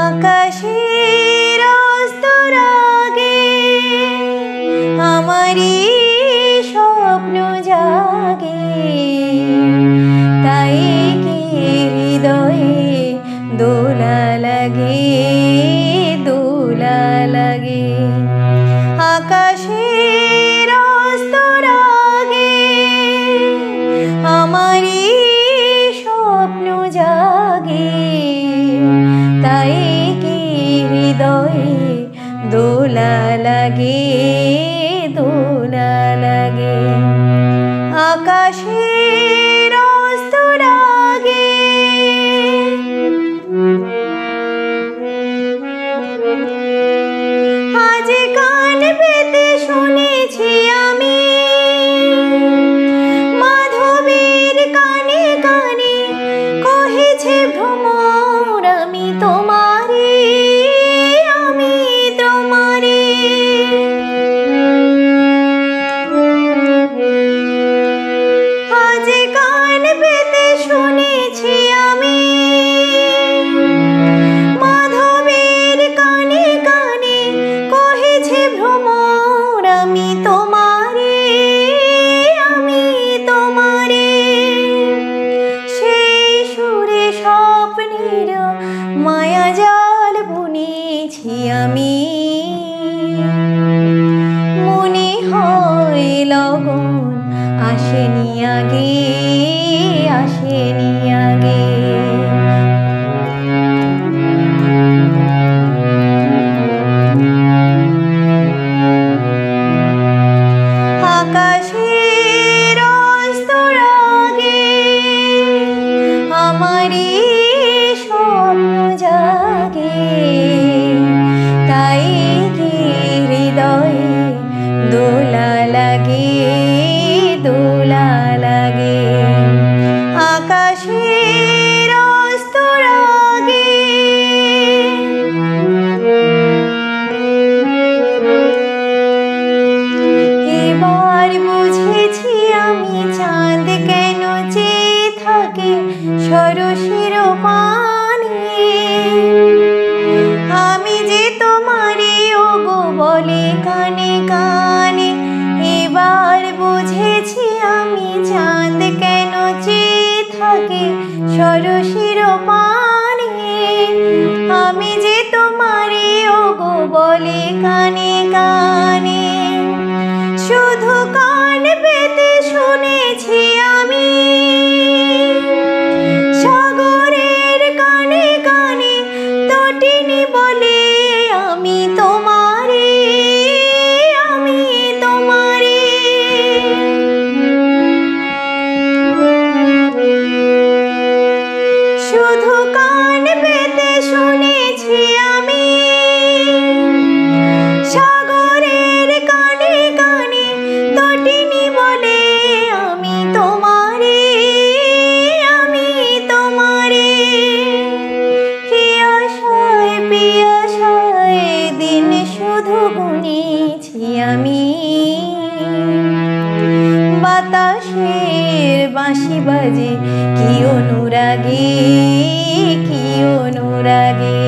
আকাশের অস্তরাগে আমারই স্বপ্ন জাগে, তাই কি হৃদয়ে দোলা লাগে, দোলা লাগে। আকাশের অস্তরাগে আমারই স্বপ্ন জাগে, তাই কি হৃদয়ে দোলা লাগে, দোলা লাগে। আকাশের অস্তরাগে আজ কান পেতে শুনেছি আমি মাধবীর কানে কানে কহেছে ভ্রমর, আমি তোমারে, আমি তোমারে। আজ কান পেতে শুনেছি আমি মাধবীর কানে কানে কহেছে ভ্রমর, আমি তোমারে, আমি তোমারে। সেই সুরে স্বপ্নের মায়াজাল বুনেছি আমি, মনে হয় লগন আসেনি আগে, আসেনি আগে। আকাশের অস্তরাগে আমারই স্বপ্ন জাগে, তাই কি হৃদয়ে দোলা লাগে, দোলা লাগে। আকাশের অস্তরাগে এবার বুঝেছি আমি চাঁদ কেন চেয়ে থাকে সরসের পানে, আমি যে তোমারে ওগো বলে কানে কানে। এবার বুঝেছি আমি চাঁদ কেন চেয়ে থাকে সরসের পানে, আমি যে তোমারে ওগো বলে কানে কানে। শুধু কান পেতে শুনেছি আমি সাগরের কানে কানে তটিনী বলে, আমি তোমারে, আমি তোমারে। শুধু কান পেতে শুনেছি আমি সাগরের কানে কানে তটিনী বলে, আমি তোমারে, আমি তোমারে। পিয়াসায় পিয়াসায় দিন শুধু গুনেছি আমি, বাতাসের বাঁশি বাজে কি অনুরাগে, কি অনুরাগে।